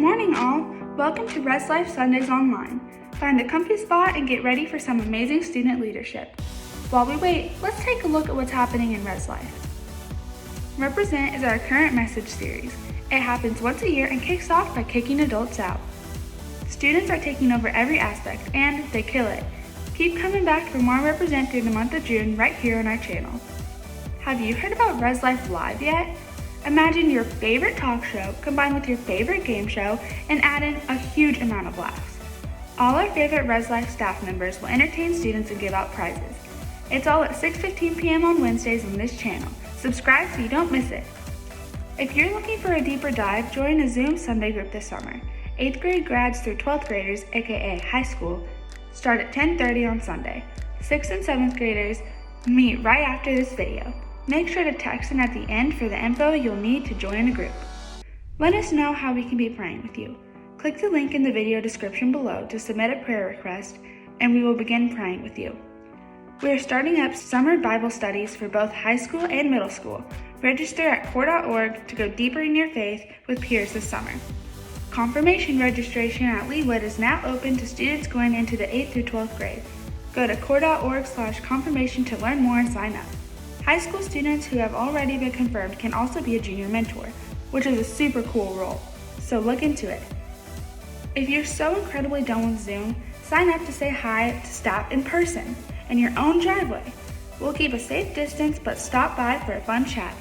morning, all. Welcome to Rezlife Sundays Online. Find a comfy spot and get ready for some amazing student leadership. While we wait, let's take a look at what's happening in Rezlife. Represent is our current message series. It happens once a year and kicks off by kicking adults out. Students are taking over every aspect, and they kill it. Keep coming back for more Represent through the month of June right here on our channel. Have you heard about Rezlife Live yet? Imagine your favorite talk show combined with your favorite game show and add in a huge amount of laughs. All our favorite Rezlife staff members will entertain students and give out prizes. It's all at 6:15 p.m. on Wednesdays on this channel. Subscribe so you don't miss it. If you're looking for a deeper dive, join a Zoom Sunday group this summer. 8th grade grads through 12th graders, aka high school, start at 10:30 on Sunday. 6th and 7th graders meet right after this video. Make sure to text in at the end for the info you'll need to join a group. Let us know how we can be praying with you. Click the link in the video description below to submit a prayer request, and we will begin praying with you. We are starting up summer Bible studies for both high school and middle school. Register at core.org to go deeper in your faith with peers this summer. Confirmation registration at Leewood is now open to students going into the 8th through 12th grade. Go to core.org/confirmation to learn more and sign up. High school students who have already been confirmed can also be a junior mentor, which is a super cool role, so look into it. If you're so incredibly done with Zoom, sign up to say hi to staff in person in your own driveway. We'll keep a safe distance, but stop by for a fun chat.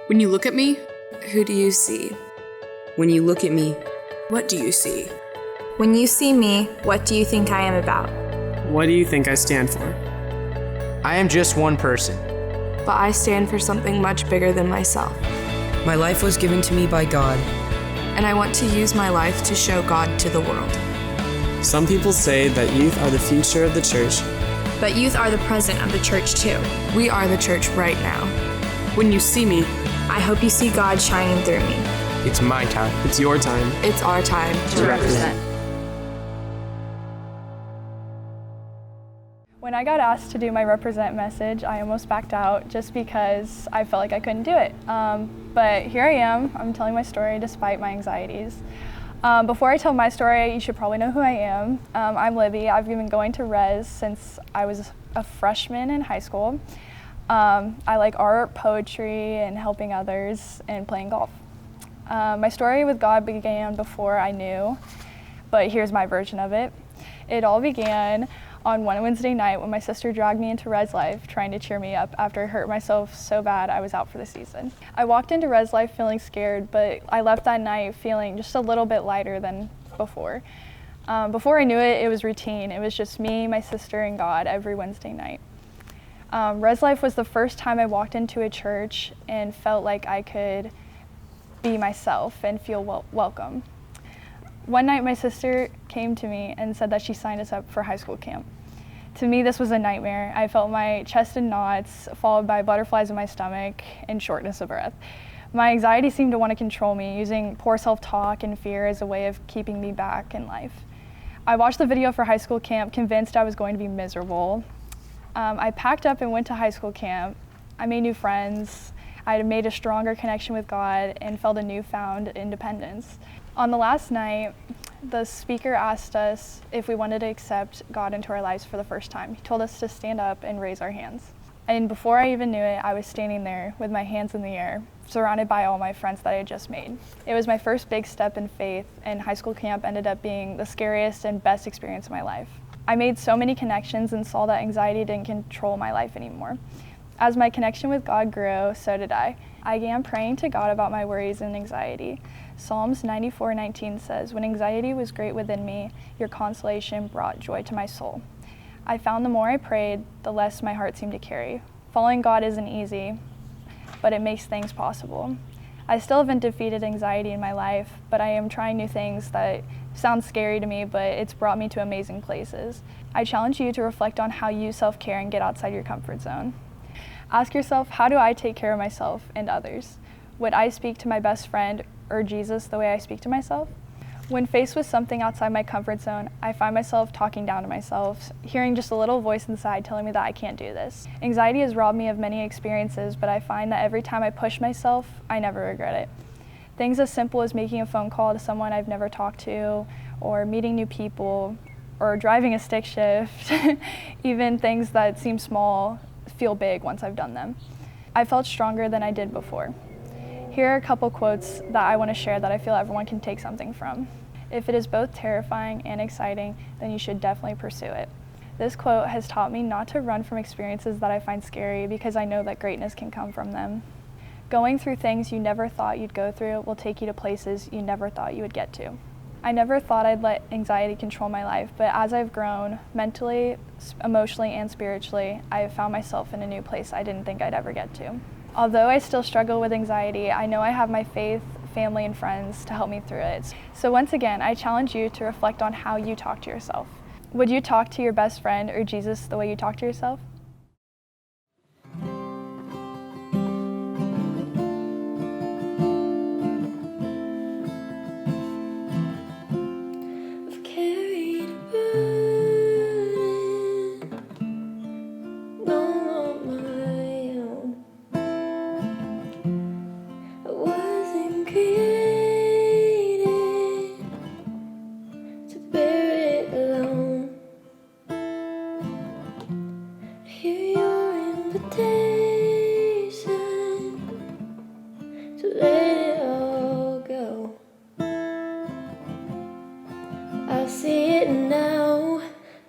When you look at me, who do you see? When you look at me, what do you see? When you see me, what do you think I am about? What do you think I stand for? I am just one person. But I stand for something much bigger than myself. My life was given to me by God. And I want to use my life to show God to the world. Some people say that youth are the future of the church. But youth are the present of the church too. We are the church right now. When you see me, I hope you see God shining through me. It's my time. It's your time. It's our time to represent. When I got asked to do my Represent message, I almost backed out just because I felt like I couldn't do it. But here I am. I'm telling my story despite my anxieties. Before I tell my story, you should probably know who I am. I'm Libby. I've been going to Res since I was a freshman in high school. I like art, poetry, and helping others, and playing golf. My story with God began before I knew, but here's my version of it. It all began on one Wednesday night when my sister dragged me into Rezlife trying to cheer me up after I hurt myself so bad I was out for the season. I walked into Rezlife feeling scared, but I left that night feeling just a little bit lighter than before. Before I knew it, it was routine. It was just me, my sister, and God every Wednesday night. Rezlife was the first time I walked into a church and felt like I could be myself and feel welcome. One night my sister came to me and said that she signed us up for high school camp. To me, this was a nightmare. I felt my chest in knots, followed by butterflies in my stomach and shortness of breath. My anxiety seemed to want to control me, using poor self-talk and fear as a way of keeping me back in life. I watched the video for high school camp, convinced I was going to be miserable. I packed up and went to high school camp. I made new friends. I had made a stronger connection with God and felt a newfound independence. On the last night, the speaker asked us if we wanted to accept God into our lives for the first time. He told us to stand up and raise our hands. And before I even knew it, I was standing there with my hands in the air, surrounded by all my friends that I had just made. It was my first big step in faith, and high school camp ended up being the scariest and best experience of my life. I made so many connections and saw that anxiety didn't control my life anymore. As my connection with God grew, so did I. I began praying to God about my worries and anxiety. Psalms 94:19 says, "When anxiety was great within me, your consolation brought joy to my soul." I found the more I prayed, the less my heart seemed to carry. Following God isn't easy, but it makes things possible. I still haven't defeated anxiety in my life, but I am trying new things that sound scary to me, but it's brought me to amazing places. I challenge you to reflect on how you self-care and get outside your comfort zone. Ask yourself, how do I take care of myself and others? Would I speak to my best friend or Jesus the way I speak to myself? When faced with something outside my comfort zone, I find myself talking down to myself, hearing just a little voice inside telling me that I can't do this. Anxiety has robbed me of many experiences, but I find that every time I push myself, I never regret it. Things as simple as making a phone call to someone I've never talked to, or meeting new people, or driving a stick shift, even things that seem small feel big once I've done them. I felt stronger than I did before. Here are a couple quotes that I want to share that I feel everyone can take something from. If it is both terrifying and exciting, then you should definitely pursue it. This quote has taught me not to run from experiences that I find scary because I know that greatness can come from them. Going through things you never thought you'd go through will take you to places you never thought you would get to. I never thought I'd let anxiety control my life, but as I've grown mentally, emotionally, and spiritually, I have found myself in a new place I didn't think I'd ever get to. Although I still struggle with anxiety, I know I have my faith, family, and friends to help me through it. So once again, I challenge you to reflect on how you talk to yourself. Would you talk to your best friend or Jesus the way you talk to yourself? I've carried a burden, none of my own. I wasn't created to bear it alone. I hear your invitation to let it all go. I see it now,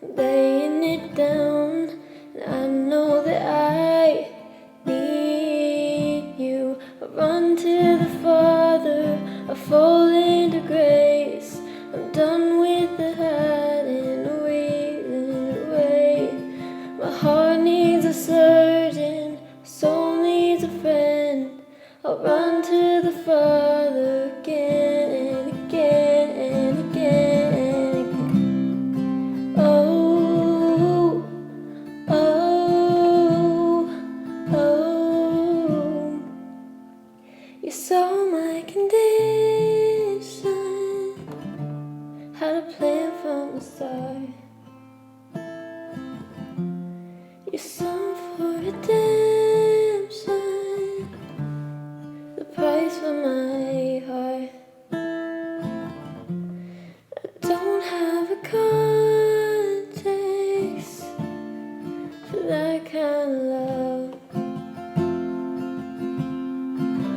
laying it down, and I know that I need you. I run to the Father, I fall into grace. I'm done with the hiding, reeling away. My heart needs a surgeon, my soul needs a friend. I'll run to the Father again and again and again and again. Oh, oh, oh. You saw my condition, had a plan from the start. You sung for redemption, the price for my heart. I don't have a context for that kind of love.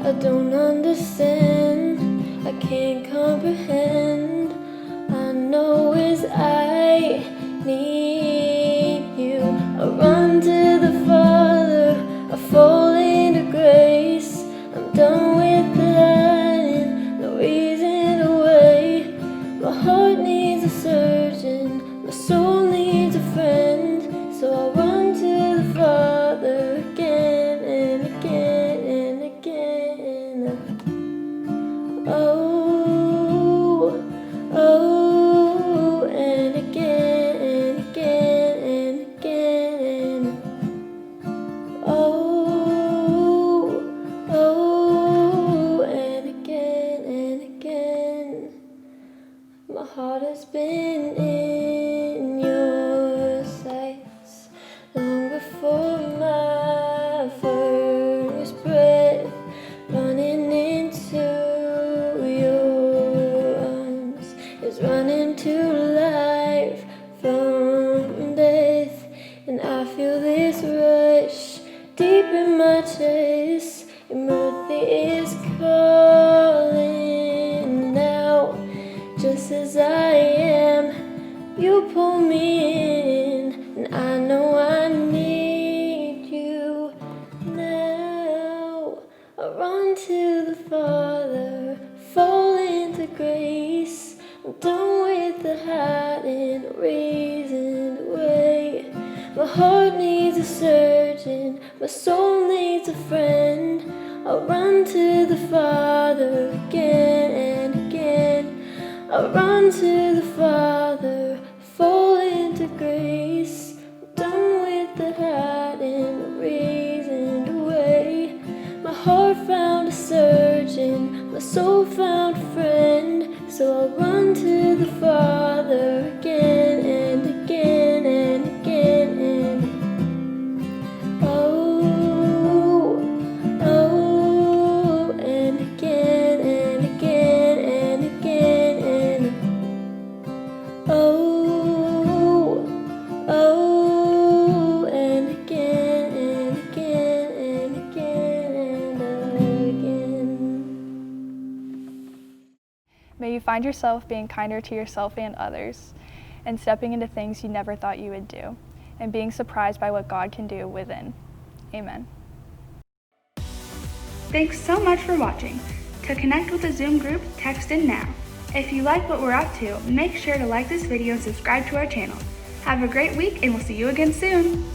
I don't understand, I can't comprehend. I know as I need you. I run to the Father, I fall into grace. I'm done with the hiding, no reason to wait. My heart needs a surgeon, my soul needs a friend. So I run to the Father again and again and again. Oh, oh, and again and place. Your mercy is calling now. Just as I am, you pull me in, and I know I need you now. I run to the Father, fall into grace. I'm done with the hiding, reasoned way. My heart needs a surgeon, my soul needs a friend. I'll run to the Father again and again. I'll run to the Father, fall into grace. I'm done with the hiding, reasoned way. My heart found a surgeon, my soul found a friend. So I'll run to the Father again and again and again and oh, oh, and again and again and again and oh, oh, and again and again and again and again. May you find yourself being kinder to yourself and others, and stepping into things you never thought you would do, and being surprised by what God can do within. Amen. Thanks so much for watching. To connect with the Zoom group, text in now. If you like what we're up to, make sure to like this video and subscribe to our channel. Have a great week, and we'll see you again soon.